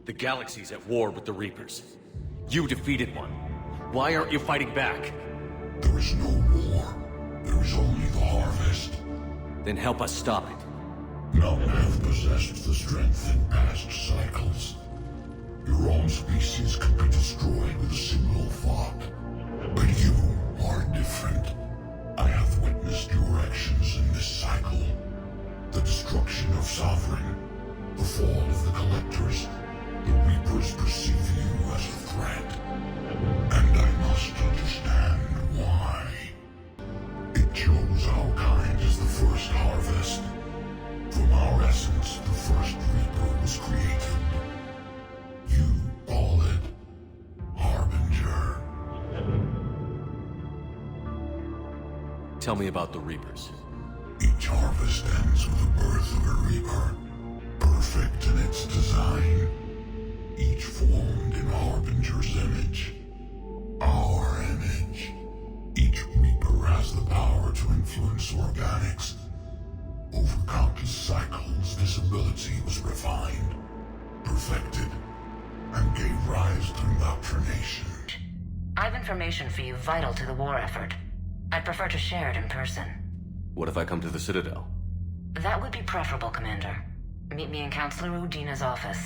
The galaxy's at war with the Reapers. You defeated one. Why aren't you fighting back? There is no war. There is only the harvest. Then help us stop it. None have possessed the strength in past cycles. Your own species could be destroyed with a single thought. But you are different. I have witnessed your actions in this cycle. The destruction of Sovereign, the fall of the Collectors. The Reapers perceive you as a threat. And I must understand why. It chose our kind as the first harvest. From our essence, the first Reaper was created. You call it Harbinger. Tell me about the Reapers. Each harvest ends with the birth of a Reaper, perfect in its design. Each formed in Harbinger's image. Our image. Each Reaper has the power to influence organics. Over countless cycles, this ability was refined, perfected, and gave rise to indoctrination. I've information for you vital to the war effort. I'd prefer to share it in person. What if I come to the Citadel? That would be preferable, Commander. Meet me in Counselor Udina's office.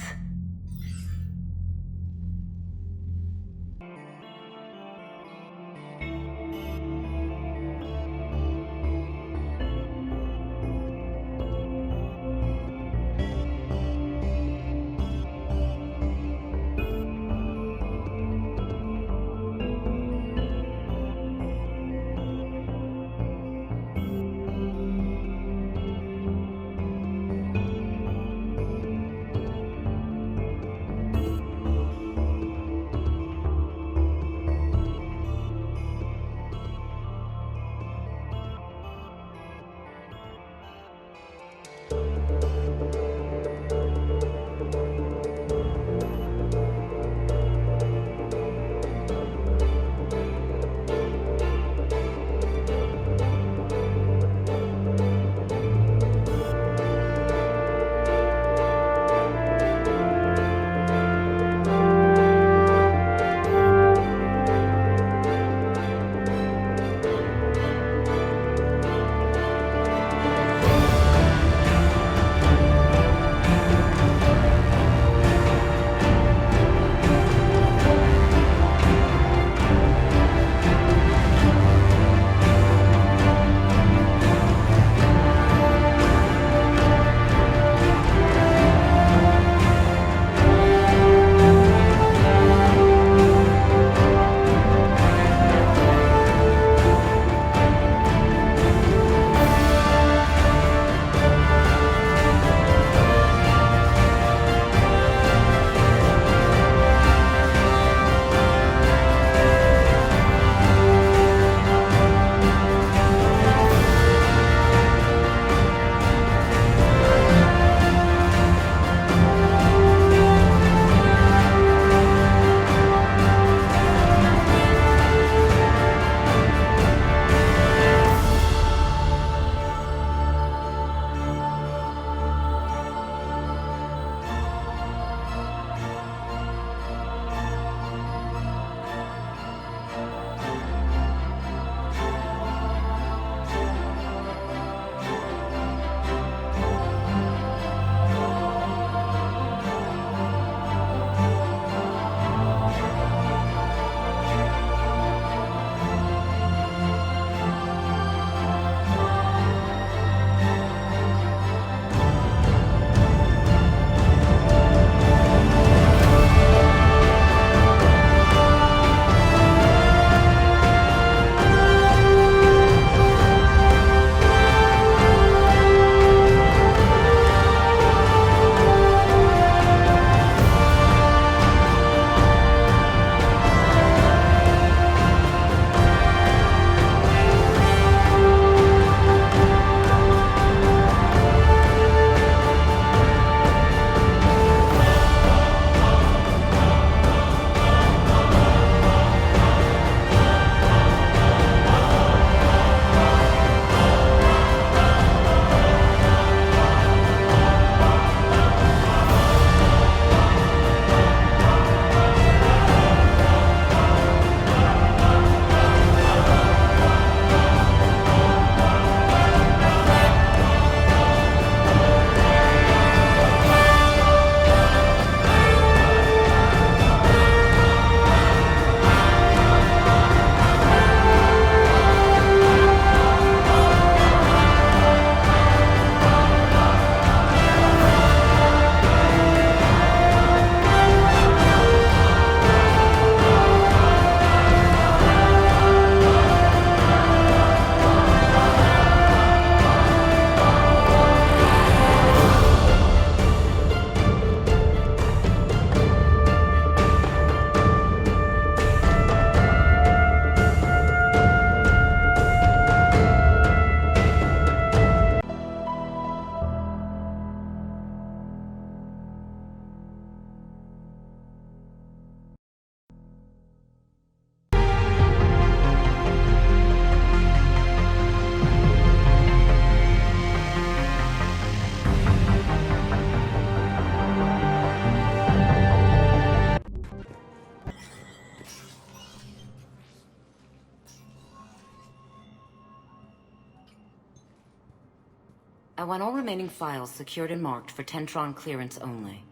I want all remaining files secured and marked for Tentron clearance only.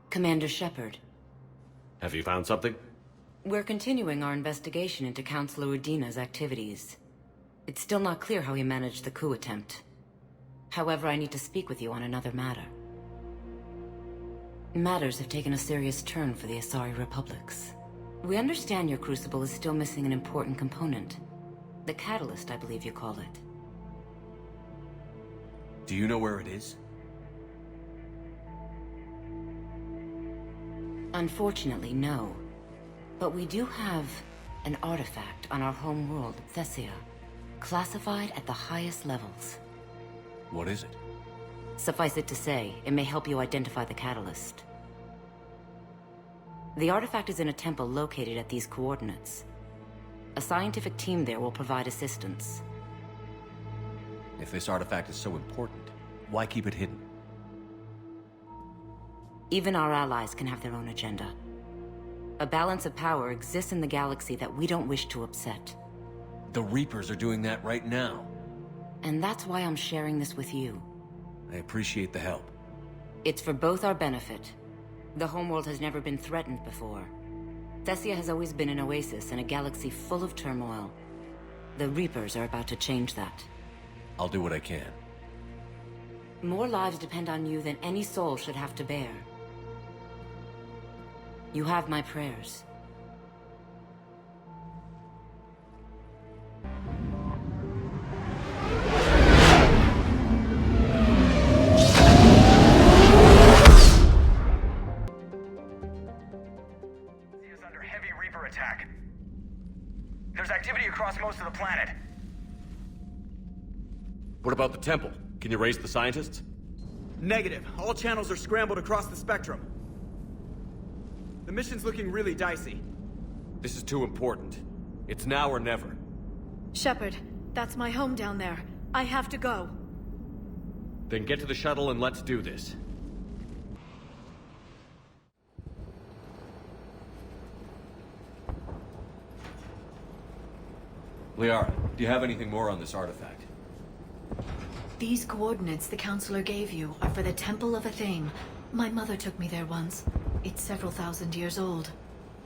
Commander Shepard, Have you found something? we're continuing our investigation into Councilor Udina's activities. It's still not clear how he managed the coup attempt. However, I need to speak with you on another matter. Matters have taken a serious turn for the Asari Republics. We understand your crucible is still missing an important component. The catalyst, I believe you call it. Do you know where it is? Unfortunately, no. But we do have an artifact on our home world, Phissia, classified at the highest levels. What is it? Suffice it to say, it may help you identify the catalyst. The artifact is in a temple located at these coordinates. A scientific team there will provide assistance. If this artifact is so important, why keep it hidden? Even our allies can have their own agenda. A balance of power exists in the galaxy that we don't wish to upset. The Reapers are doing that right now. And that's why I'm sharing this with you. I appreciate the help. It's for both our benefit. The homeworld has never been threatened before. Phissia has always been an oasis in a galaxy full of turmoil. The Reapers are about to change that. I'll do what I can. More lives depend on you than any soul should have to bear. You have my prayers. Is under heavy Reaper attack. There's activity across most of the planet. What about the temple? Can you raise the scientists? Negative. All channels are scrambled across the spectrum. The mission's looking really dicey. This is too important. It's now or never. Shepard, that's my home down there. I have to go. Then get to the shuttle and let's do this. Liara, do you have anything more on this artifact? These coordinates the counselor gave you are for the Temple of Athame. My mother took me there once. It's several thousand years old.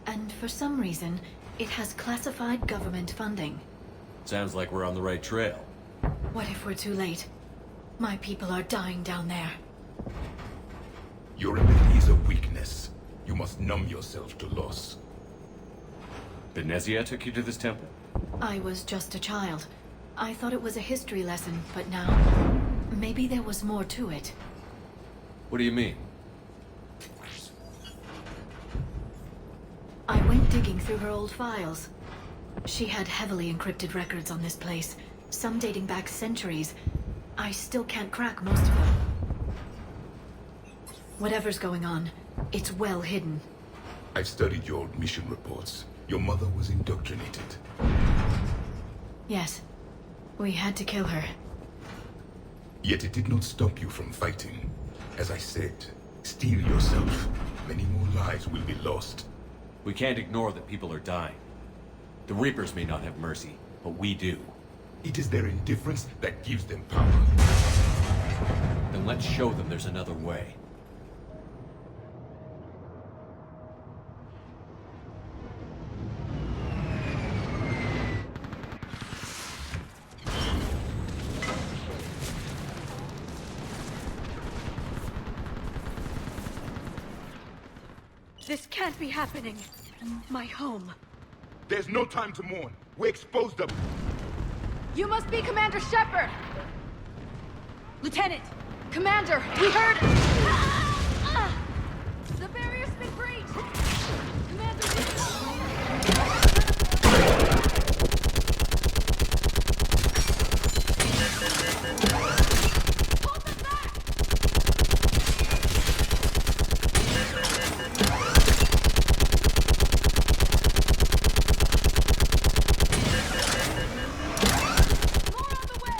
And for some reason, it has classified government funding. Sounds like we're on the right trail. What if we're too late? My people are dying down there. Your ability is a weakness. You must numb yourself to loss. Benezia took you to this temple? I was just a child. I thought it was a history lesson, but now... maybe there was more to it. What do you mean? I went digging through her old files. She had heavily encrypted records on this place, some dating back centuries. I still can't crack most of them. Whatever's going on, it's well hidden. I've studied your old mission reports. Your mother was indoctrinated. Yes, we had to kill her. Yet it did not stop you from fighting. As I said, steel yourself. Many more lives will be lost. We can't ignore that people are dying. The Reapers may not have mercy, but we do. It is their indifference that gives them power. Then let's show them there's another way. This can't be happening. My home. There's no time to mourn. We exposed them. You must be Commander Shepard! Lieutenant! Commander! We heard... The barrier's been breached! Commander... Hold them back! More on the way!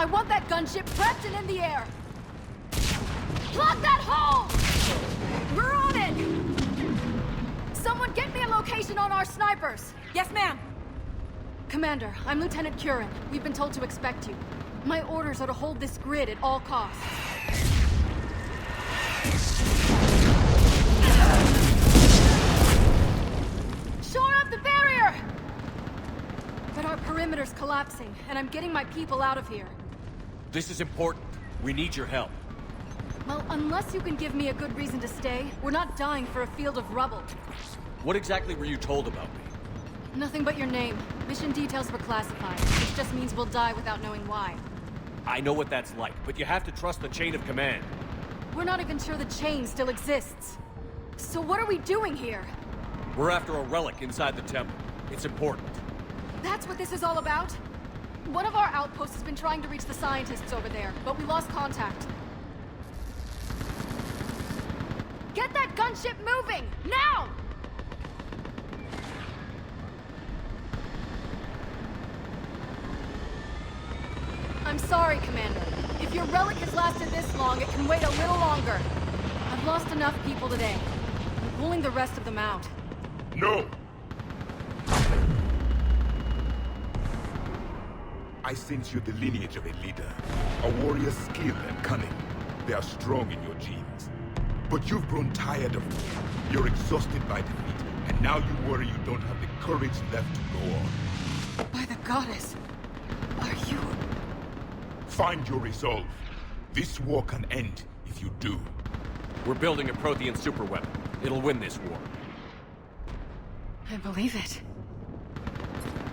I want that gunship prepped and in the air. Plug that hole! We're on it! Someone get me a location on our snipers. Yes, ma'am. Commander, I'm Lieutenant Curran. We've been told to expect you. My orders are to hold this grid at all costs. Shore up the barrier! But our perimeter's collapsing, and I'm getting my people out of here. This is important. We need your help. Well, unless you can give me a good reason to stay, we're not dying for a field of rubble. What exactly were you told about me? Nothing but your name. Mission details were classified, which just means we'll die without knowing why. I know what that's like, but you have to trust the chain of command. We're not even sure the chain still exists. So what are we doing here? We're after a relic inside the temple. It's important. That's what this is all about? One of our outposts has been trying to reach the scientists over there, but we lost contact. Get that gunship moving! Now! I'm sorry, Commander. If your relic has lasted this long, it can wait a little longer. I've lost enough people today. I'm pulling the rest of them out. No! I sense you're the lineage of a leader. A warrior's skill and cunning. They are strong in your genes. But you've grown tired of it. You're exhausted by defeat, and now you worry you don't have the courage left to go on. By the goddess, are you... Find your resolve. This war can end if you do. We're building a Prothean superweapon. It'll win this war. I believe it.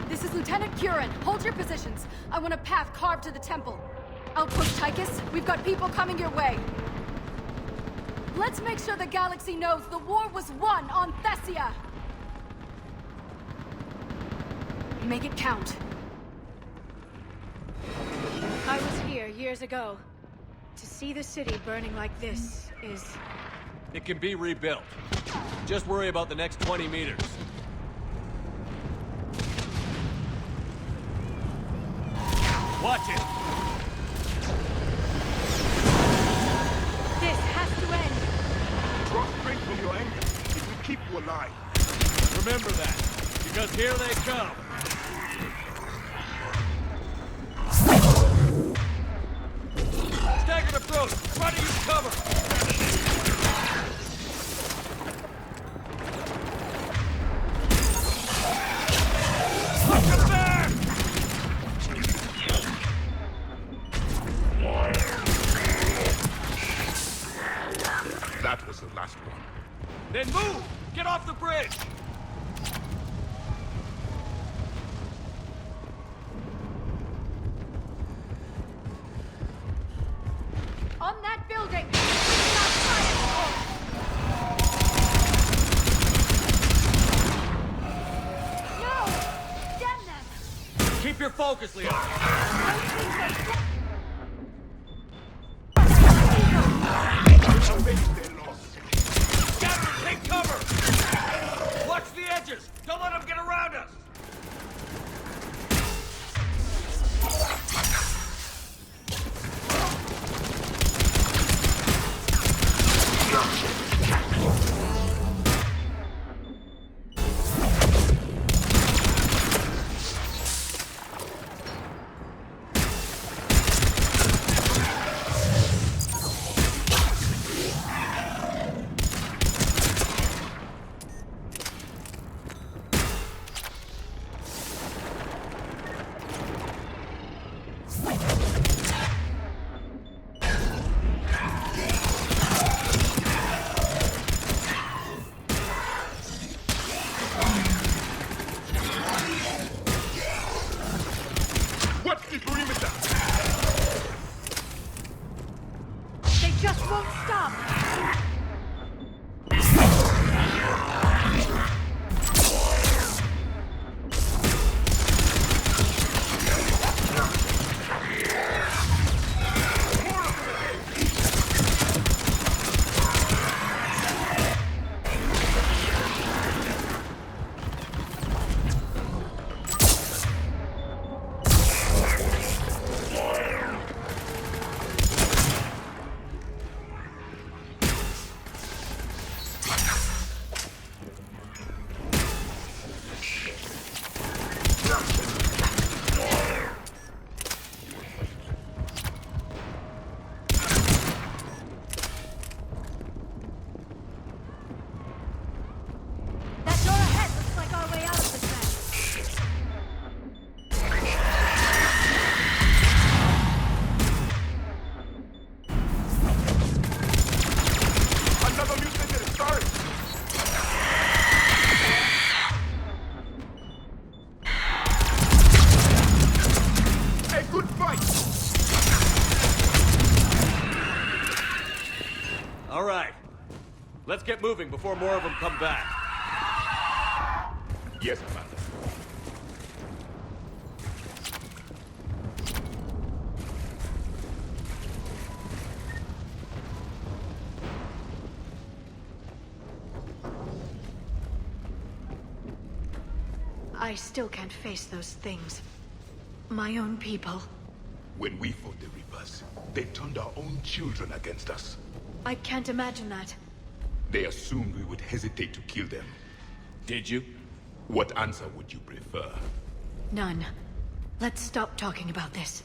This is Lieutenant Curran. Hold your positions. I want a path carved to the temple. Outpost Tychus, we've got people coming your way. Let's make sure the galaxy knows the war was won on Thessia! Make it count. I was here years ago. To see the city burning like this is... It can be rebuilt. Just worry about the next 20 meters. Watch it! This has to end! Draw strength from your anger. It will keep you alive. Remember that, because here they come. Staggered approach! Try to use cover! Look at back! That was the last one. Then move! Get off the bridge! On that building! No! Damn them! Keep your focus, Leo! Scatter! Take cover! Watch the edges! Don't let them get around us! Let's get moving before more of them come back. Yes, Commander. I still can't face those things. My own people. When we fought the Reapers, they turned our own children against us. I can't imagine that. They assumed we would hesitate to kill them. Did you? What answer would you prefer? None. Let's stop talking about this.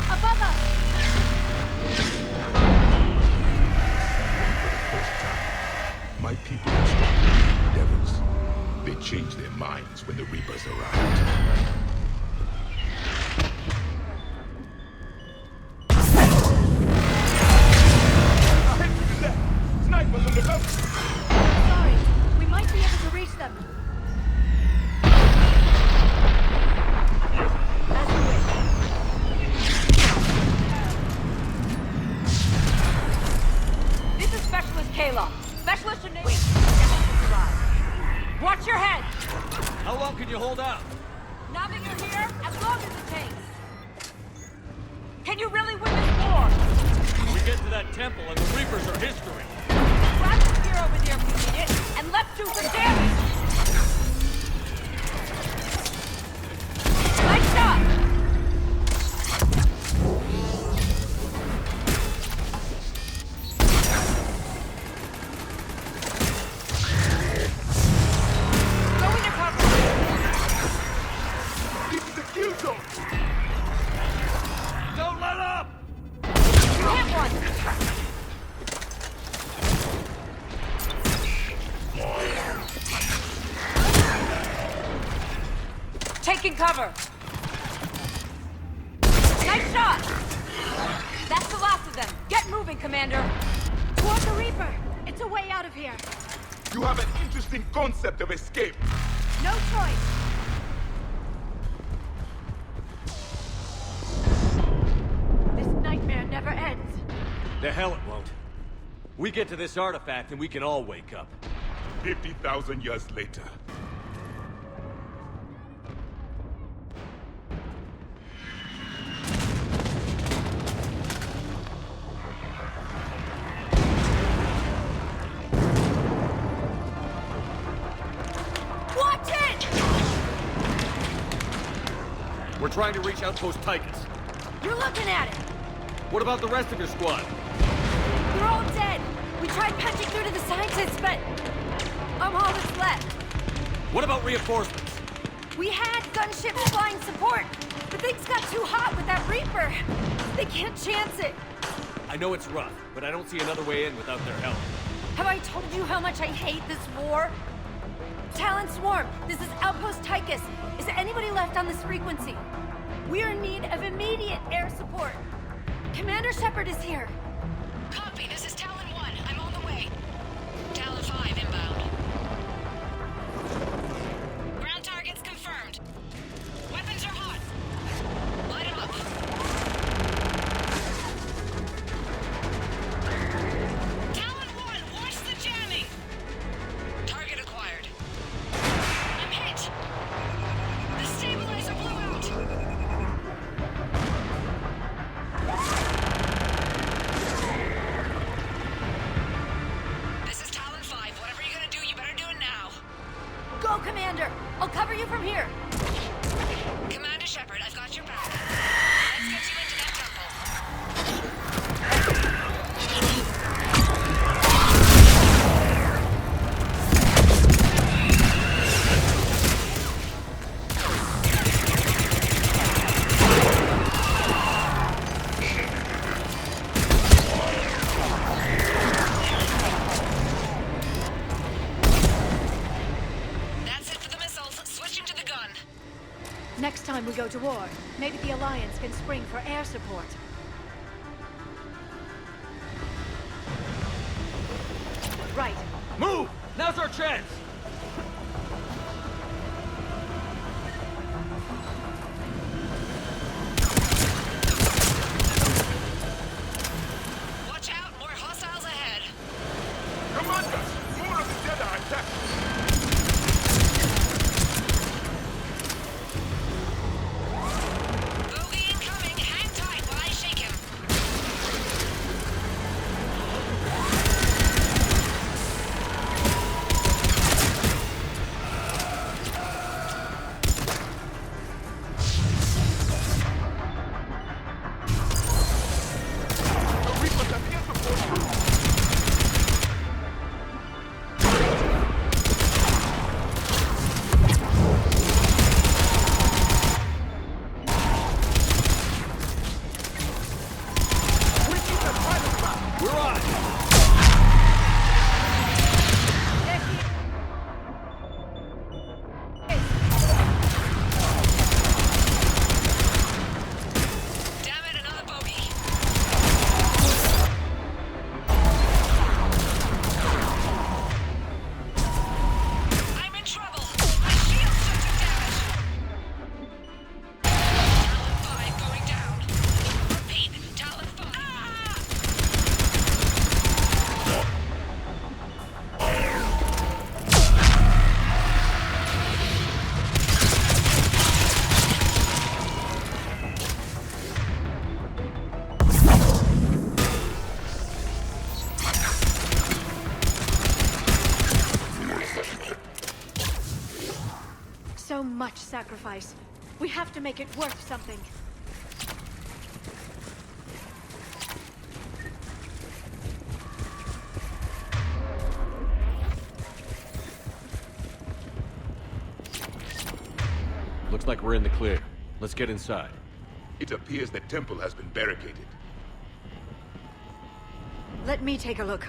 Above us! My people are strong devils. They change their minds when the Reapers arrived. Snipers on the left! Sorry, we might be able to reach them. As you wish. This is Specialist Kayla. Specialist Jneci. Wait. Watch your head! How long can you hold out? Now that you're here, as long as it takes. Can you really win this war? We get to that temple and the Reapers are history. Grab the spear over there if you need it, and let's do some damage! Nice shot! Go into cover! This is the kill zone! Don't let up! Hit one! Taking cover! Nice shot! That's the last of them. Get moving, Commander! Toward the Reaper! It's a way out of here! You have an interesting concept of escape. No choice! This nightmare never ends. The hell it won't. We get to this artifact and we can all wake up. 50,000 years later. Watch it! We're trying to reach Outpost Tychus. You're looking at it! What about the rest of your squad? They're all dead! We tried punching through to the scientists, but I'm all that's left. What about reinforcements? We had gunships flying support, but things got too hot with that Reaper. They can't chance it. I know it's rough, but I don't see another way in without their help. Have I told you how much I hate this war? Talon Swarm, this is Outpost Tychus. Is there anybody left on this frequency? We're in need of immediate air support. Commander Shepard is here. Copy, this is Talon 1. I'm on the way. Talon 5 inbound. Ground targets confirmed. Weapons are hot. Light 'em up. Talon 1, watch the jamming! Target acquired. I'm hit! The stabilizer blew out! This is Talon 5. Whatever you're gonna do, you better do it now. Go, Commander! I'll cover you from here. Commander Shepard, I've got your back. Let's get you into that temple. That's it for the missiles. Switching to the gun. Next time we go to war, maybe the Alliance can spring for air support. Right. Move! Now's our chance! sacrifice. We have to make it worth something. Looks like we're in the clear. Let's get inside. It appears the temple has been barricaded. Let me take a look.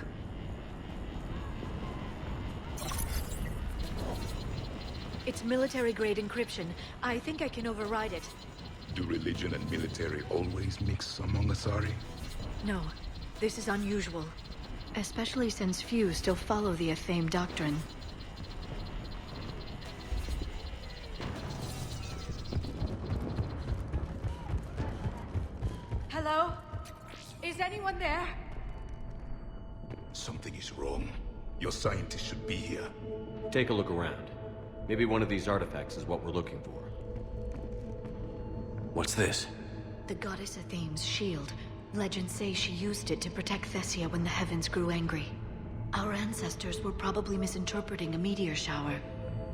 It's military-grade encryption. I think I can override it. Do religion and military always mix among Asari? No, this is unusual. Especially since few still follow the Athame doctrine. Hello? Is anyone there? Something is wrong. Your scientists should be here. Take a look around. Maybe one of these artifacts is what we're looking for. What's this? The goddess Athame's shield. Legends say she used it to protect Thessia when the heavens grew angry. Our ancestors were probably misinterpreting a meteor shower.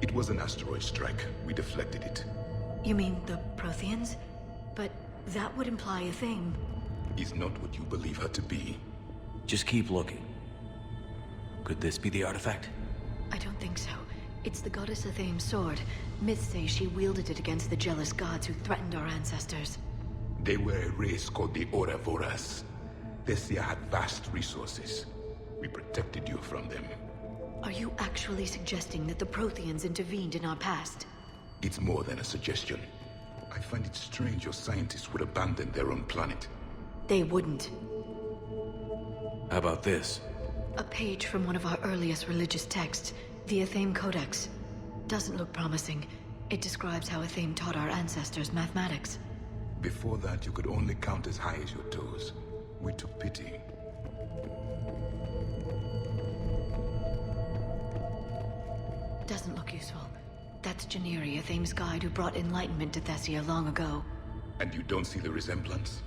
It was an asteroid strike. We deflected it. You mean the Protheans? But that would imply Athame. Is not what you believe her to be. Just keep looking. Could this be the artifact? I don't think so. It's the goddess Athame's sword. Myths say she wielded it against the jealous gods who threatened our ancestors. They were a race called the Oravoras. Thessia had vast resources. We protected you from them. Are you actually suggesting that the Protheans intervened in our past? It's more than a suggestion. I find it strange your scientists would abandon their own planet. They wouldn't. How about this? A page from one of our earliest religious texts, the Athame Codex. Doesn't look promising. It describes how Athame taught our ancestors mathematics. Before that, you could only count as high as your toes. We took pity. Doesn't look useful. That's Jenneri, Athame's guide who brought enlightenment to Thessia long ago. And you don't see the resemblance?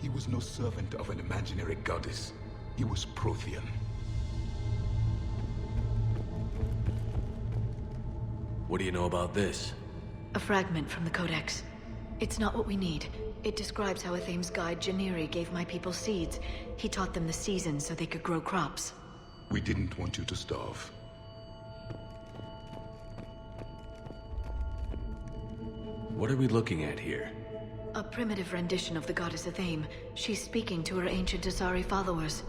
He was no servant of an imaginary goddess. He was Prothean. What do you know about this? A fragment from the Codex. It's not what we need. It describes how Athame's guide Jenneri gave my people seeds. He taught them the seasons so they could grow crops. We didn't want you to starve. What are we looking at here? A primitive rendition of the goddess Athame. She's speaking to her ancient Asari followers.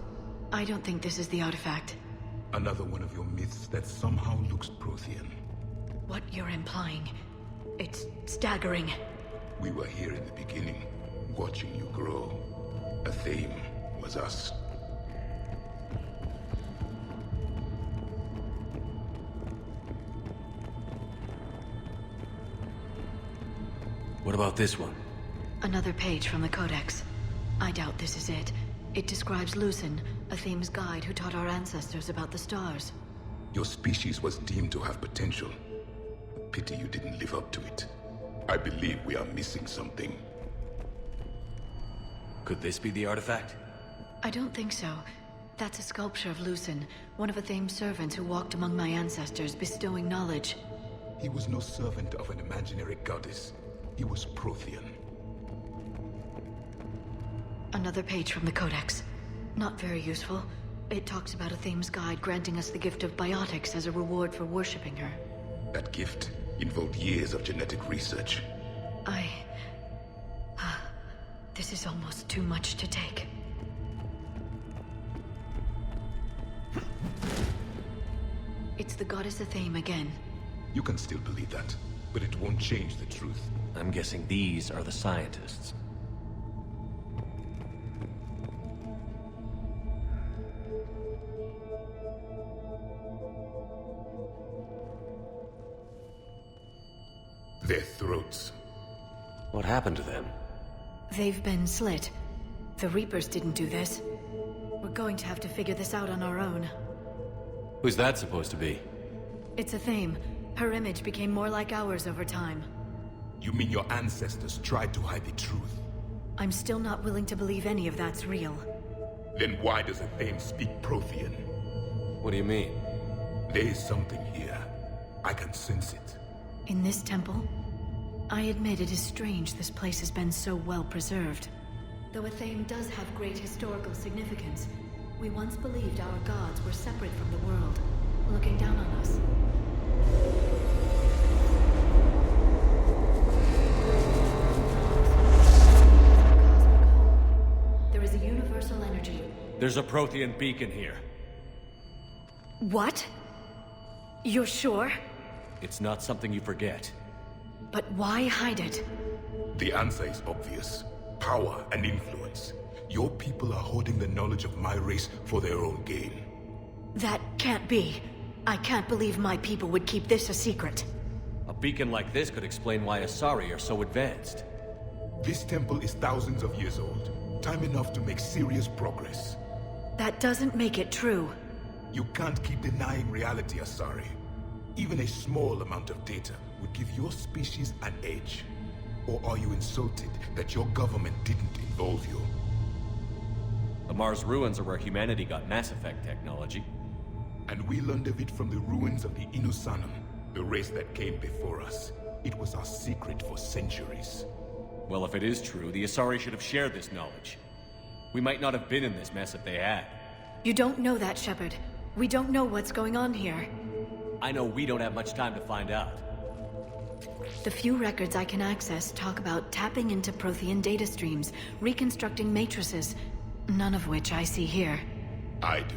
I don't think this is the artifact. Another one of your myths that somehow looks Prothean. What you're implying, it's staggering. We were here in the beginning, watching you grow. Athame was us. What about this one? Another page from the Codex. I doubt this is it. It describes Lucen, Athame's guide who taught our ancestors about the stars. Your species was deemed to have potential. Pity you didn't live up to it. I believe we are missing something. Could this be the artifact? I don't think so. That's a sculpture of Lucen, one of Athame's servants who walked among my ancestors, bestowing knowledge. He was no servant of an imaginary goddess. He was Prothean. Another page from the Codex. Not very useful. It talks about Athame's guide granting us the gift of biotics as a reward for worshipping her. That gift involved years of genetic research. This is almost too much to take. It's the goddess Athame again. You can still believe that, but it won't change the truth. I'm guessing these are the scientists. Their throats. What happened to them? They've been slit. The Reapers didn't do this. We're going to have to figure this out on our own. Who's that supposed to be? It's Athame. Her image became more like ours over time. You mean your ancestors tried to hide the truth? I'm still not willing to believe any of that's real. Then why does Athame speak Prothean? What do you mean? There is something here. I can sense it. In this temple? I admit it is strange this place has been so well preserved. Though a theme does have great historical significance, we once believed our gods were separate from the world, looking down on us. There is a universal energy. There's a Prothean beacon here. What? You're sure? It's not something you forget. But why hide it? The answer is obvious. Power and influence. Your people are hoarding the knowledge of my race for their own gain. That can't be. I can't believe my people would keep this a secret. A beacon like this could explain why Asari are so advanced. This temple is thousands of years old. Time enough to make serious progress. That doesn't make it true. You can't keep denying reality, Asari. Even a small amount of data would give your species an edge. Or are you insulted that your government didn't involve you? The Mars ruins are where humanity got Mass Effect technology. And we learned of it from the ruins of the Inusanum, the race that came before us. It was our secret for centuries. Well, if it is true, the Asari should have shared this knowledge. We might not have been in this mess if they had. You don't know that, Shepard. We don't know what's going on here. I know we don't have much time to find out. The few records I can access talk about tapping into Prothean data streams, reconstructing matrices, none of which I see here. I do.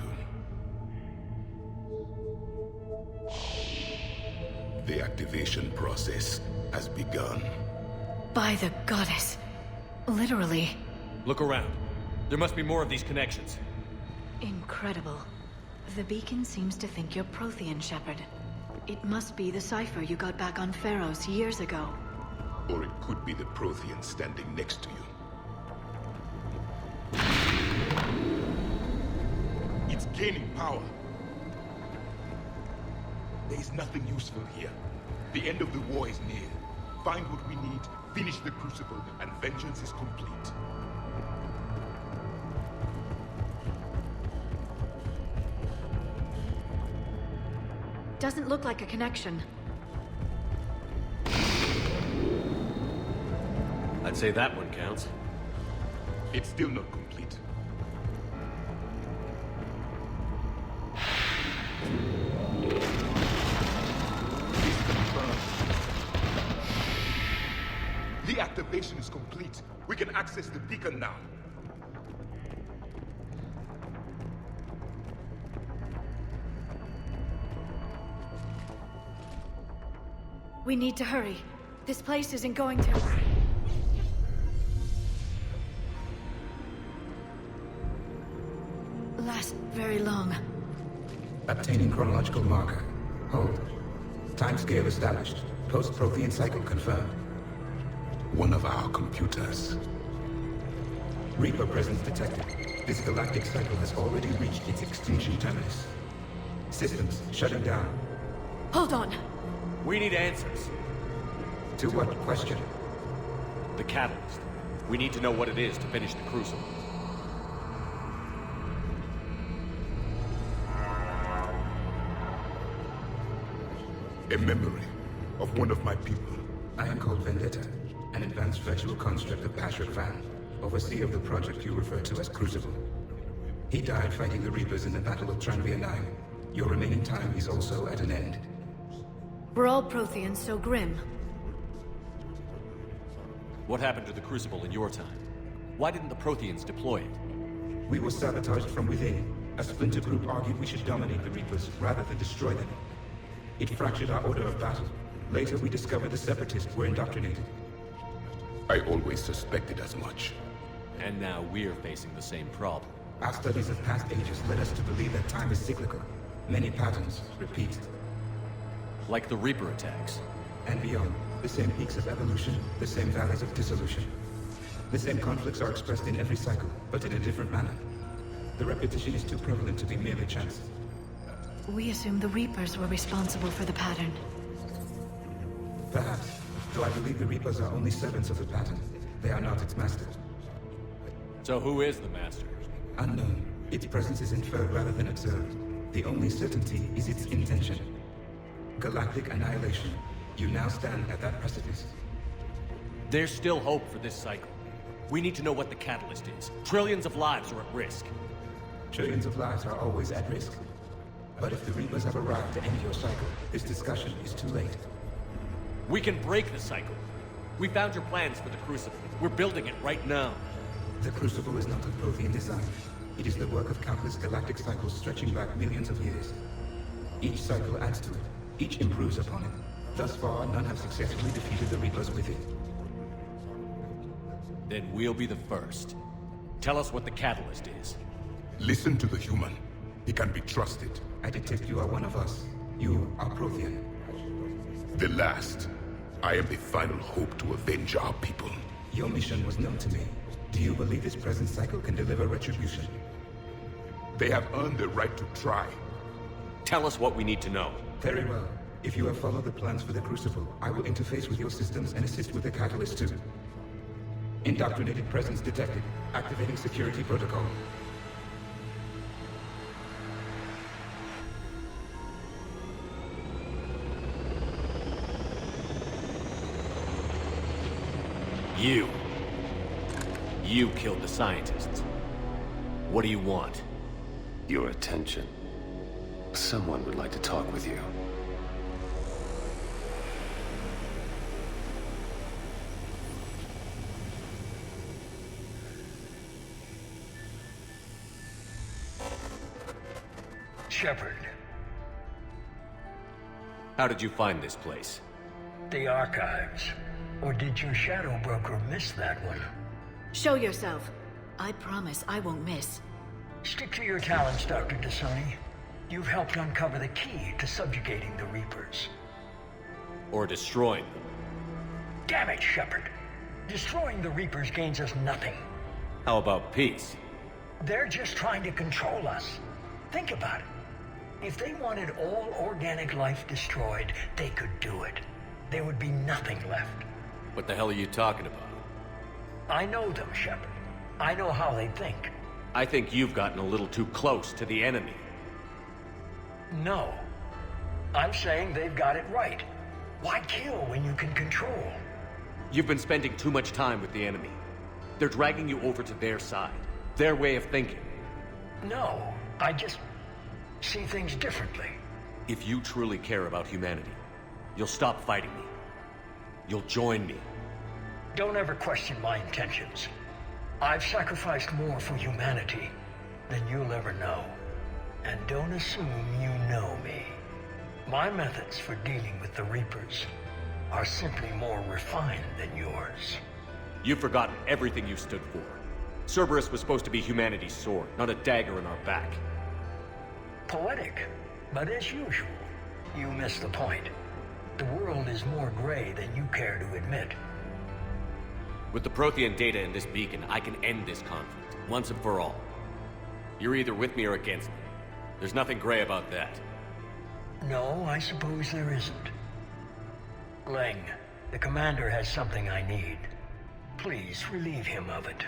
The activation process has begun. By the goddess. Literally. Look around. There must be more of these connections. Incredible. The beacon seems to think you're Prothean, Shepard. It must be the cipher you got back on Pharos years ago. Or it could be the Prothean standing next to you. It's gaining power. There is nothing useful here. The end of the war is near. Find what we need, finish the Crucible, and vengeance is complete. Doesn't look like a connection. I'd say that one counts. It's still not complete. It's confirmed. The activation is complete. We can access the beacon now. We need to hurry. This place isn't going to... last very long. Obtaining chronological marker. Hold. Timescale established. Post-Prothean cycle confirmed. One of our computers. Reaper presence detected. This galactic cycle has already reached its extinction terminus. Systems shutting down. Hold on. We need answers. To what question? The catalyst. We need to know what it is to finish the Crucible. A memory of one of my people. I am called Vendetta, an advanced virtual construct of Patrick Van, overseer of the project you refer to as Crucible. He died fighting the Reapers in the Battle of Tranvia 9. Your remaining time is also at an end. We're all Protheans so grim. What happened to the Crucible in your time? Why didn't the Protheans deploy it? We were sabotaged from within. A splinter group argued we should dominate the Reapers rather than destroy them. It fractured our order of battle. Later we discovered the Separatists were indoctrinated. I always suspected as much. And now we're facing the same problem. Our studies of past ages led us to believe that time is cyclical. Many patterns repeat. Like the Reaper attacks. And beyond, the same peaks of evolution, the same valleys of dissolution. The same conflicts are expressed in every cycle, but in a different manner. The repetition is too prevalent to be merely chance. We assume the Reapers were responsible for the pattern. Perhaps, though I believe the Reapers are only servants of the pattern. They are not its masters. So who is the master? Unknown. Its presence is inferred rather than observed. The only certainty is its intention. Galactic annihilation. You now stand at that precipice. There's still hope for this cycle. We need to know what the catalyst is. Trillions of lives are at risk. Trillions of lives are always at risk. But if the Reapers have arrived to end your cycle, this discussion is too late. We can break the cycle. We found your plans for the Crucible. We're building it right now. The Crucible is not of Prothean design. It is the work of countless galactic cycles stretching back millions of years. Each cycle adds to it. Each improves upon it. Thus far, none have successfully defeated the Reapers with it. Then we'll be the first. Tell us what the catalyst is. Listen to the human. He can be trusted. I detect you are one of us. You are Prothean. The last. I am the final hope to avenge our people. Your mission was known to me. Do you believe this present cycle can deliver retribution? They have earned the right to try. Tell us what we need to know. Very well. If you have followed the plans for the Crucible, I will interface with your systems and assist with the catalyst too. Indoctrinated presence detected. Activating security protocol. You killed the scientists. What do you want? Your attention. Someone would like to talk with you. Shepard. How did you find this place? The archives. Or did your shadow broker miss that one? Show yourself. I promise I won't miss. Stick to your talents, Dr. Dasani. You've helped uncover the key to subjugating the Reapers. Or destroying them. Damn it, Shepard. Destroying the Reapers gains us nothing. How about peace? They're just trying to control us. Think about it. If they wanted all organic life destroyed, they could do it. There would be nothing left. What the hell are you talking about? I know them, Shepard. I know how they think. I think you've gotten a little too close to the enemy. No. I'm saying they've got it right. Why kill when you can control? You've been spending too much time with the enemy. They're dragging you over to their side. Their way of thinking. No, I just see things differently. If you truly care about humanity, you'll stop fighting me. You'll join me. Don't ever question my intentions. I've sacrificed more for humanity than you'll ever know. And don't assume you know me. My methods for dealing with the Reapers are simply more refined than yours. You've forgotten everything you stood for. Cerberus was supposed to be humanity's sword, not a dagger in our back. Poetic, but as usual, you miss the point. The world is more gray than you care to admit. With the Prothean data in this beacon, I can end this conflict, once and for all. You're either with me or against me. There's nothing gray about that. No, I suppose there isn't. Leng, the commander has something I need. Please relieve him of it.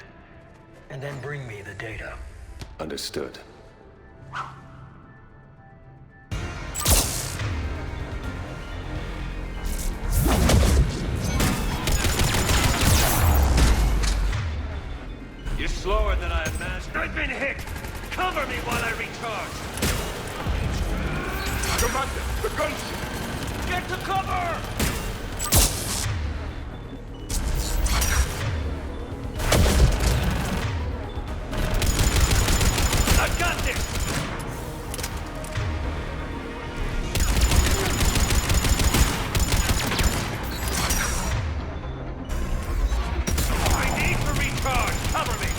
And then bring me the data. Understood. You're slower than I imagined. I've been hit! Cover me while I recharge! Commander, the gunship! Get to cover! I've got this! I need to recharge! Cover me!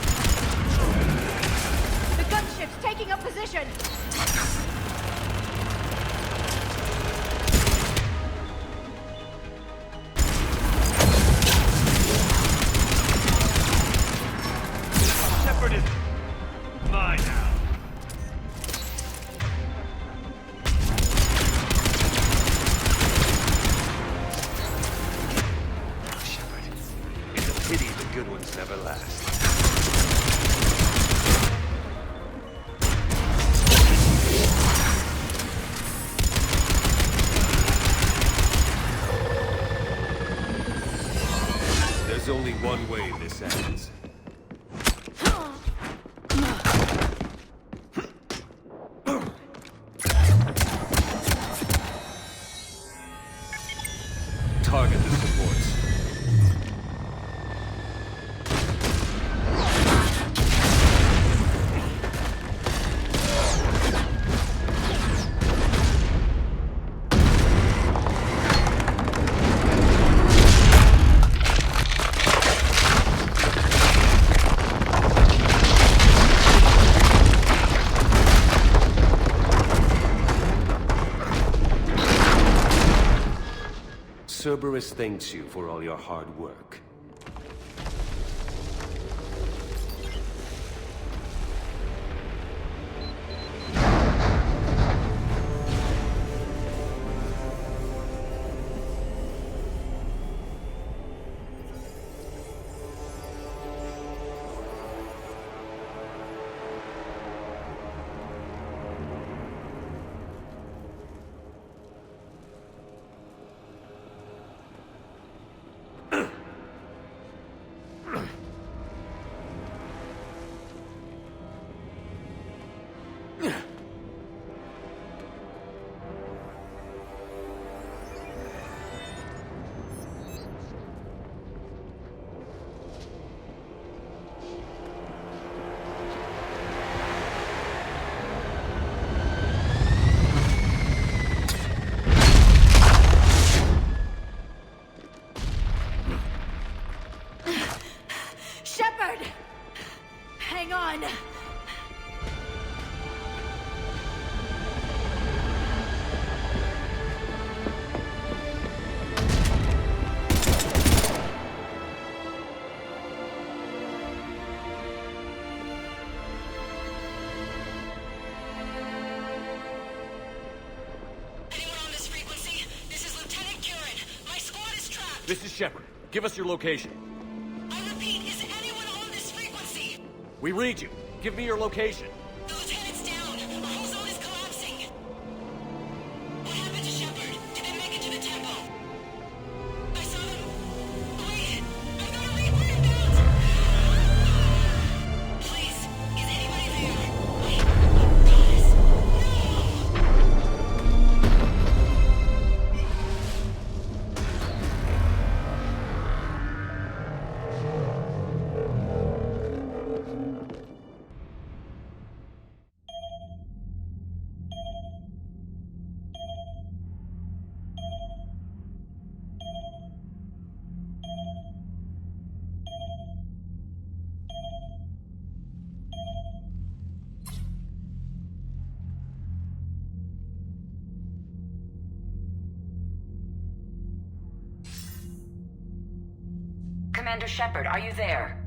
The gunship's taking up position! Shepard is mine now. Shepard, it's a pity the good ones never last. There's only one way this ends. Target the supports. Cerberus thanks you for all your hard work. Shepard! Hang on! This is Shepard. Give us your location. I repeat, is anyone on this frequency? We read you. Give me your location. The lieutenant's down. Our whole zone is collapsing. What happened to Shepard? Did they make it to the temple? I saw them. Wait, I've got a Reaper inbound. Please, is anybody there? Wait, guys, Commander Shepard, are you there?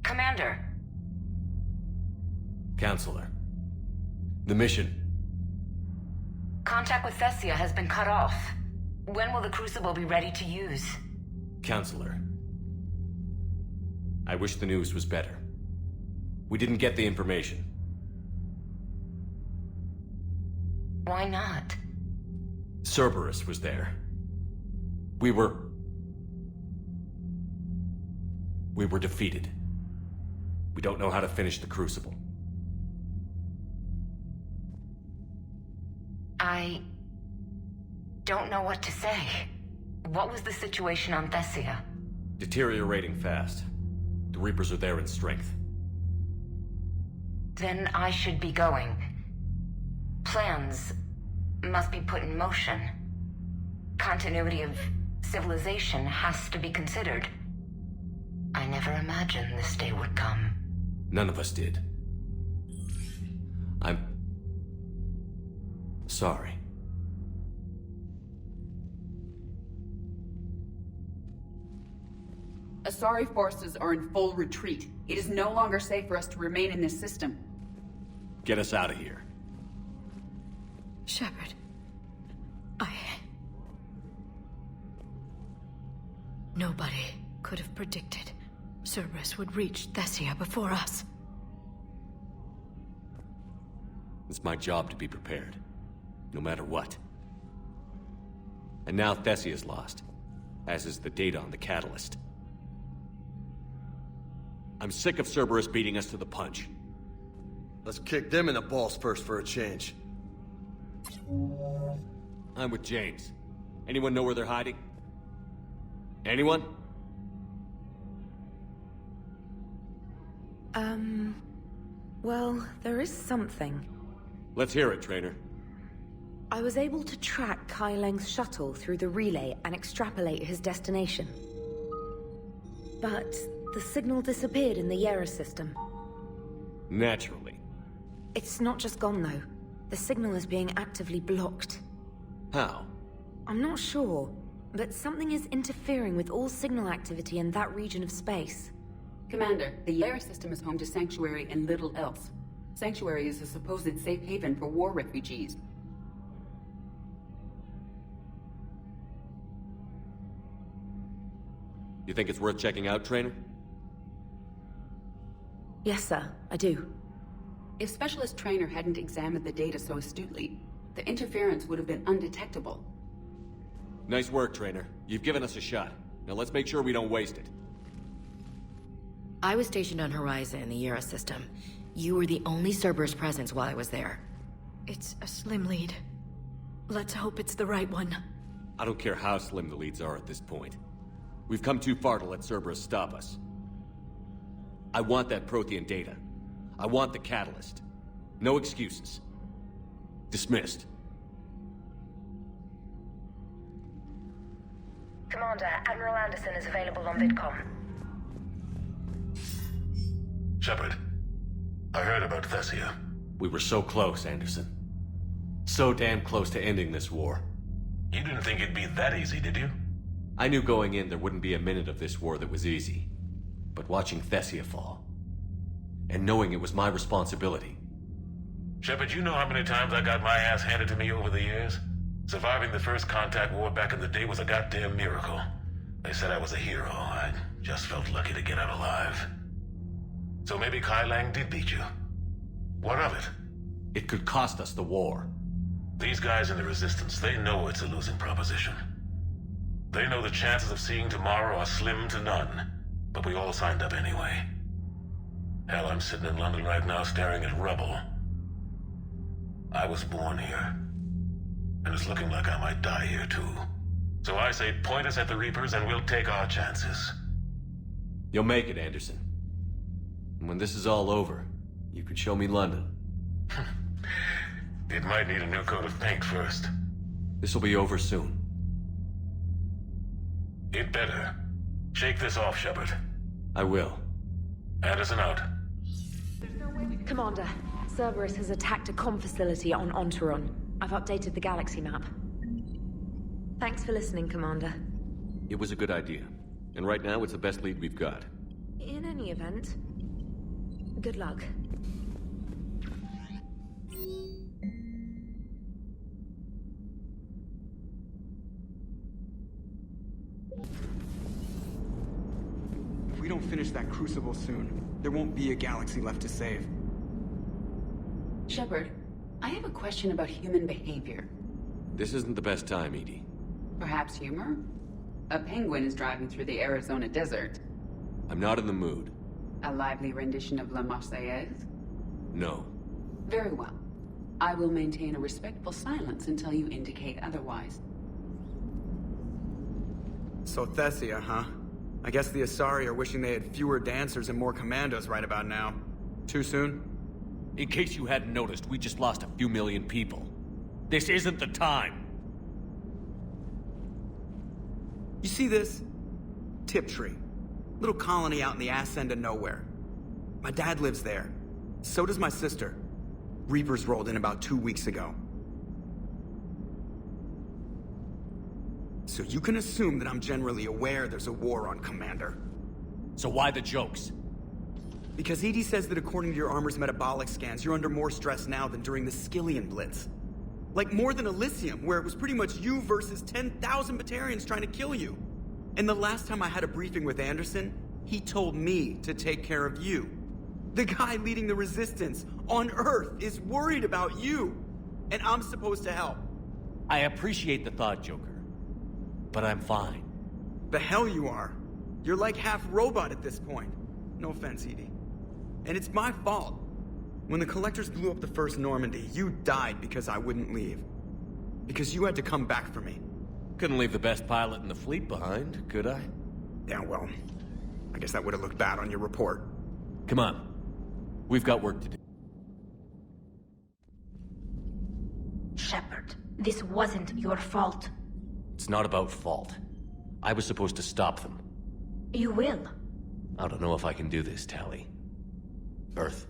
Commander. Counselor. The mission. Contact with Thessia has been cut off. When will the Crucible be ready to use? Counselor. I wish the news was better. We didn't get the information. Why not? Cerberus was there. We were defeated. We don't know how to finish the Crucible. I don't know what to say. What was the situation on Thessia? Deteriorating fast. The Reapers are there in strength. Then I should be going. Plans must be put in motion. Continuity of civilization has to be considered. I never imagined this day would come. None of us did. I'm sorry. Asari forces are in full retreat. It is no longer safe for us to remain in this system. Get us out of here. Shepard, Nobody could have predicted Cerberus would reach Thessia before us. It's my job to be prepared, no matter what. And now Thessia's lost. as is the data on the catalyst. I'm sick of Cerberus beating us to the punch. Let's kick them in the balls first for a change. I'm with James. Anyone know where they're hiding? Anyone? Well, there is something. Let's hear it, Trainer. I was able to track Kai Leng's shuttle through the relay and extrapolate his destination. But the signal disappeared in the Yera system. Naturally. It's not just gone, though. The signal is being actively blocked. How? I'm not sure, but something is interfering with all signal activity in that region of space. Commander, the Yera system is home to Sanctuary and little else. Sanctuary is a supposed safe haven for war refugees. You think it's worth checking out, Trainer? Yes, sir, I do. If Specialist Trainer hadn't examined the data so astutely, the interference would have been undetectable. Nice work, Trainer. You've given us a shot. Now let's make sure we don't waste it. I was stationed on Horizon in the Yera system. You were the only Cerberus presence while I was there. It's a slim lead. Let's hope it's the right one. I don't care how slim the leads are at this point. We've come too far to let Cerberus stop us. I want that Prothean data. I want the catalyst. No excuses. Dismissed. Commander, Admiral Anderson is available on VidCom. Shepard, I heard about Thessia. We were so close, Anderson. So damn close to ending this war. You didn't think it'd be that easy, did you? I knew going in there wouldn't be a minute of this war that was easy. But watching Thessia fall, and knowing it was my responsibility. Shepard, you know how many times I got my ass handed to me over the years? Surviving the first contact war back in the day was a goddamn miracle. They said I was a hero. I just felt lucky to get out alive. So maybe Kai Lang did beat you. What of it? It could cost us the war. These guys in the Resistance, they know it's a losing proposition. They know the chances of seeing tomorrow are slim to none. But we all signed up anyway. Hell, I'm sitting in London right now staring at rubble. I was born here. And it's looking like I might die here too. So I say point us at the Reapers and we'll take our chances. You'll make it, Anderson. And when this is all over, you could show me London. It might need a new coat of paint first. This'll be over soon. It better. Shake this off, Shepard. I will. Anderson out. Commander, Cerberus has attacked a comm facility on Ontaron. I've updated the galaxy map. Thanks for listening, Commander. It was a good idea. And right now, it's the best lead we've got. In any event, good luck. If we don't finish that crucible soon, there won't be a galaxy left to save. Shepard, I have a question about human behavior. This isn't the best time, Edie. Perhaps humor? A penguin is driving through the Arizona desert. I'm not in the mood. A lively rendition of La Marseillaise? No. Very well. I will maintain a respectful silence until you indicate otherwise. So Thessia, huh? I guess the Asari are wishing they had fewer dancers and more commandos right about now. Too soon? In case you hadn't noticed, we just lost a few million people. This isn't the time. You see this? Tiptree. Little colony out in the ass end of nowhere. My dad lives there. So does my sister. Reapers rolled in about 2 weeks ago. So you can assume that I'm generally aware there's a war on, Commander. So why the jokes? Because Edie says that according to your armor's metabolic scans, you're under more stress now than during the Skillian Blitz. Like more than Elysium, where it was pretty much you versus 10,000 Batarians trying to kill you. And the last time I had a briefing with Anderson, he told me to take care of you. The guy leading the Resistance on Earth is worried about you. And I'm supposed to help. I appreciate the thought, Joker. But I'm fine. The hell you are. You're like half robot at this point. No offense, Edie. And it's my fault. When the Collectors blew up the first Normandy, you died because I wouldn't leave. Because you had to come back for me. Couldn't leave the best pilot in the fleet behind, could I? Yeah, well, I guess that would have looked bad on your report. Come on. We've got work to do. Shepard, this wasn't your fault. It's not about fault. I was supposed to stop them. You will. I don't know if I can do this, Tali. Earth,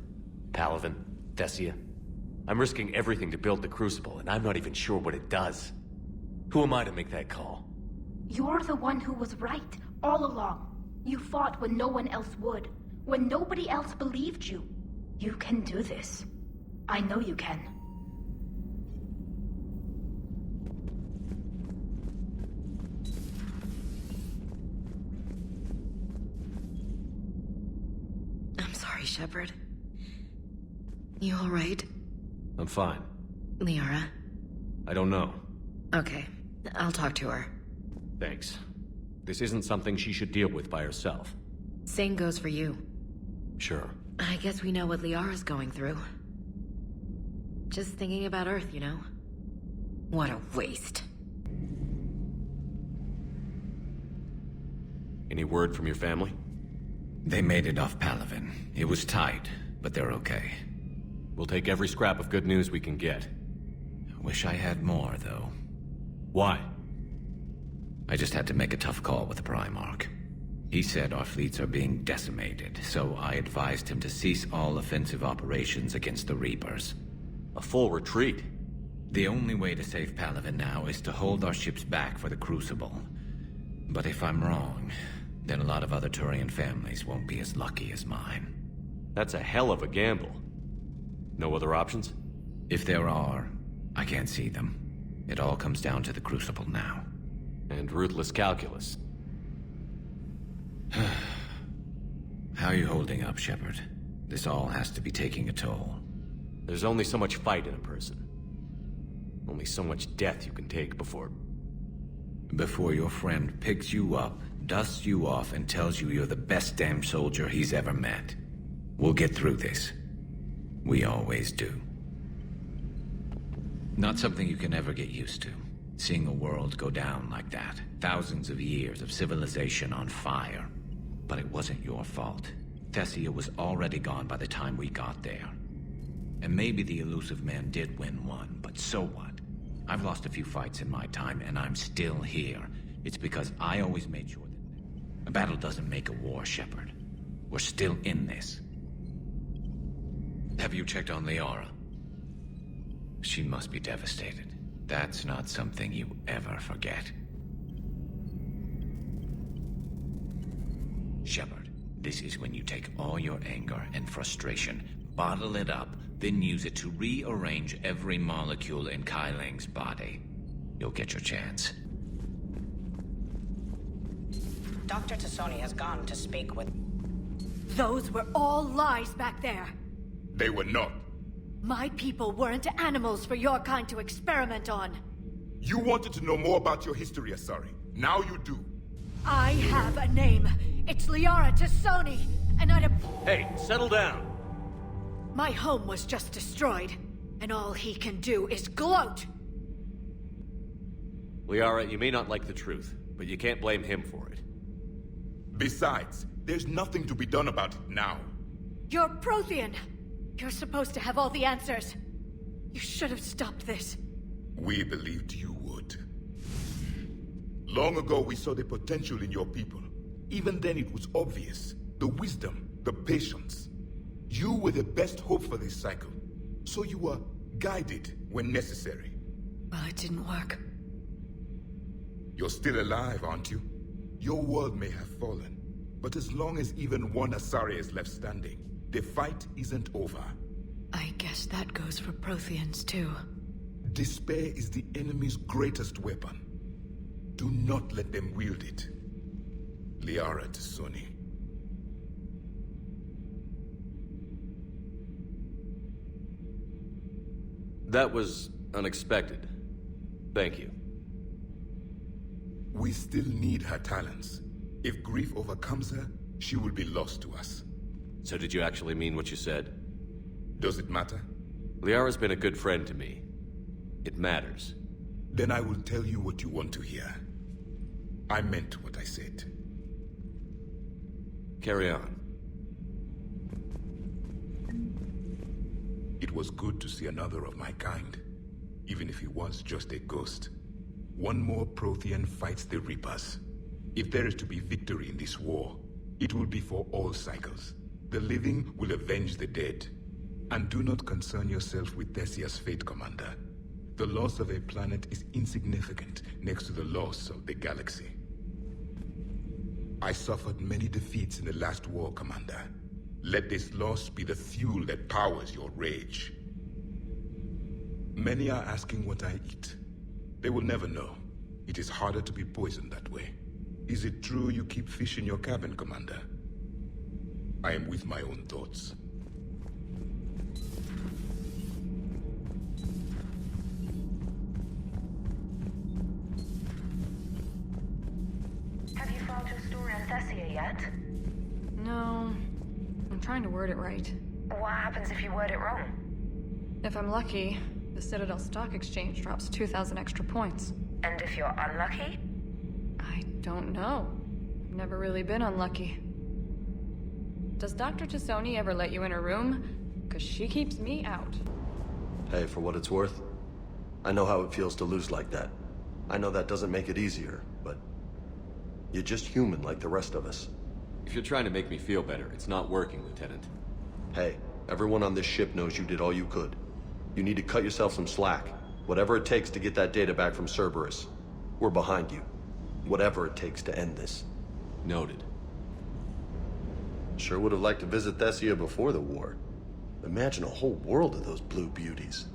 Palaven, Thessia. I'm risking everything to build the Crucible, and I'm not even sure what it does. Who am I to make that call? You're the one who was right, all along. You fought when no one else would, when nobody else believed you. You can do this. I know you can. I'm sorry, Shepard. You all right? I'm fine. Liara? I don't know. Okay, I'll talk to her. Thanks. This isn't something she should deal with by herself. Same goes for you. Sure. I guess we know what Liara's going through. Just thinking about Earth, you know? What a waste. Any word from your family? They made it off Palaven. It was tight, but they're okay. We'll take every scrap of good news we can get. Wish I had more, though. Why? I just had to make a tough call with the Primarch. He said our fleets are being decimated, so I advised him to cease all offensive operations against the Reapers. A full retreat? The only way to save Palaven now is to hold our ships back for the Crucible. But if I'm wrong, then a lot of other Turian families won't be as lucky as mine. That's a hell of a gamble. No other options? If there are, I can't see them. It all comes down to the Crucible now. And ruthless calculus. How are you holding up, Shepard? This all has to be taking a toll. There's only so much fight in a person. Only so much death you can take before... Before your friend picks you up, dusts you off, and tells you you're the best damn soldier he's ever met. We'll get through this. We always do. Not something you can ever get used to. Seeing a world go down like that. Thousands of years of civilization on fire. But it wasn't your fault. Thessia was already gone by the time we got there. And maybe the elusive man did win one, but so what? I've lost a few fights in my time, and I'm still here. It's because I always made sure that... A battle doesn't make a war, Shepard. We're still in this. Have you checked on Liara? She must be devastated. That's not something you ever forget. Shepard, this is when you take all your anger and frustration, bottle it up, then use it to rearrange every molecule in Kai Ling's body. You'll get your chance. Dr. Tassoni has gone to speak with... Those were all lies back there. They were not. My people weren't animals for your kind to experiment on. You wanted to know more about your history, Asari. Now you do. I have a name. It's Liara Tassoni, and I'd... Hey, settle down. My home was just destroyed, and all he can do is gloat. Liara, you may not like the truth, but you can't blame him for it. Besides, there's nothing to be done about it now. You're Prothean. You're supposed to have all the answers. You should have stopped this. We believed you would. Long ago, we saw the potential in your people. Even then, it was obvious. The wisdom, the patience. You were the best hope for this cycle. So you were guided when necessary. Well, it didn't work. You're still alive, aren't you? Your world may have fallen, but as long as even one Asari is left standing, the fight isn't over. I guess that goes for Protheans, too. Despair is the enemy's greatest weapon. Do not let them wield it. Liara Tassoni. That was unexpected. Thank you. We still need her talents. If grief overcomes her, she will be lost to us. So did you actually mean what you said? Does it matter? Liara's been a good friend to me. It matters. Then I will tell you what you want to hear. I meant what I said. Carry on. It was good to see another of my kind, even if he was just a ghost. One more Prothean fights the Reapers. If there is to be victory in this war, it will be for all cycles. The living will avenge the dead. And do not concern yourself with Thessia's fate, Commander. The loss of a planet is insignificant next to the loss of the galaxy. I suffered many defeats in the last war, Commander. Let this loss be the fuel that powers your rage. Many are asking what I eat. They will never know. It is harder to be poisoned that way. Is it true you keep fish in your cabin, Commander? I am with my own thoughts. Have you found your story on Thessia yet? No. I'm trying to word it right. What happens if you word it wrong? If I'm lucky, the Citadel Stock Exchange drops 2,000 extra points. And if you're unlucky? I don't know. I've never really been unlucky. Does Dr. Tassoni ever let you in her room? Because she keeps me out. Hey, for what it's worth, I know how it feels to lose like that. I know that doesn't make it easier, but you're just human like the rest of us. If you're trying to make me feel better, it's not working, Lieutenant. Hey, everyone on this ship knows you did all you could. You need to cut yourself some slack. Whatever it takes to get that data back from Cerberus. We're behind you. Whatever it takes to end this. Noted. Sure would have liked to visit Thessia before the war. Imagine a whole world of those blue beauties.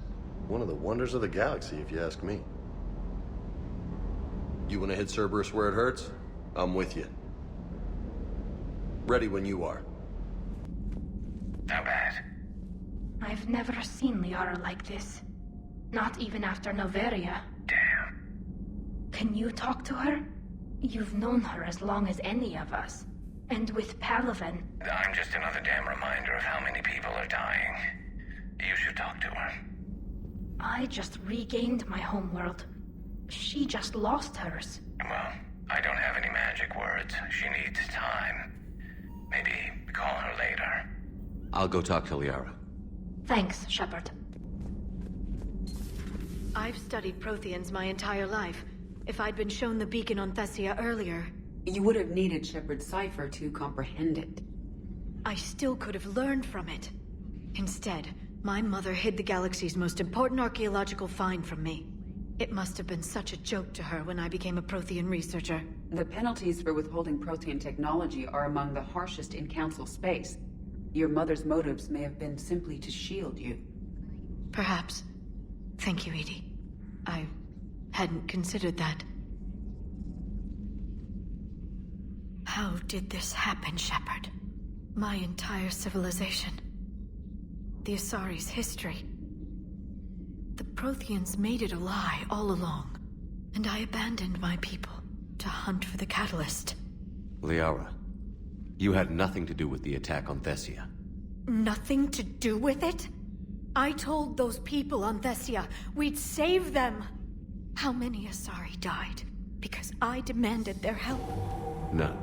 One of the wonders of the galaxy, if you ask me. You want to hit Cerberus where it hurts? I'm with you. Ready when you are. How bad? I've never seen Liara like this. Not even after Noveria. Damn. Can you talk to her? You've known her as long as any of us. And with Palaven. I'm just another damn reminder of how many people are dying. You should talk to her. I just regained my homeworld. She just lost hers. Well, I don't have any magic words. She needs time. Maybe call her later. I'll go talk to Liara. Thanks, Shepard. I've studied Protheans my entire life. If I'd been shown the beacon on Thessia earlier... You would have needed Shepard's cipher to comprehend it. I still could have learned from it. Instead, my mother hid the galaxy's most important archaeological find from me. It must have been such a joke to her when I became a Prothean researcher. The penalties for withholding Prothean technology are among the harshest in Council space. Your mother's motives may have been simply to shield you. Perhaps. Thank you, Edie. I hadn't considered that. How did this happen, Shepard? My entire civilization. The Asari's history. The Protheans made it a lie all along, and I abandoned my people to hunt for the catalyst. Liara, you had nothing to do with the attack on Thessia. Nothing to do with it? I told those people on Thessia we'd save them. How many Asari died because I demanded their help? None.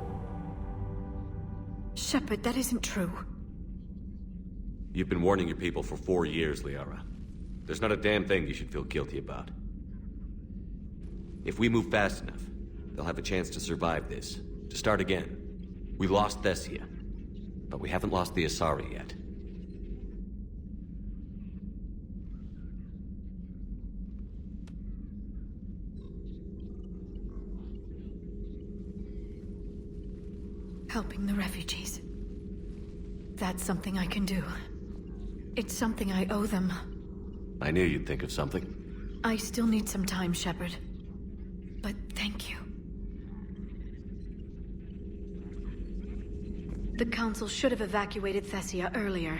Shepard, that isn't true. You've been warning your people for 4 years, Liara. There's not a damn thing you should feel guilty about. If we move fast enough, they'll have a chance to survive this, to start again. We lost Thessia, but we haven't lost the Asari yet. Helping the refugees. That's something I can do. It's something I owe them. I knew you'd think of something. I still need some time, Shepard. But thank you. The Council should have evacuated Thessia earlier.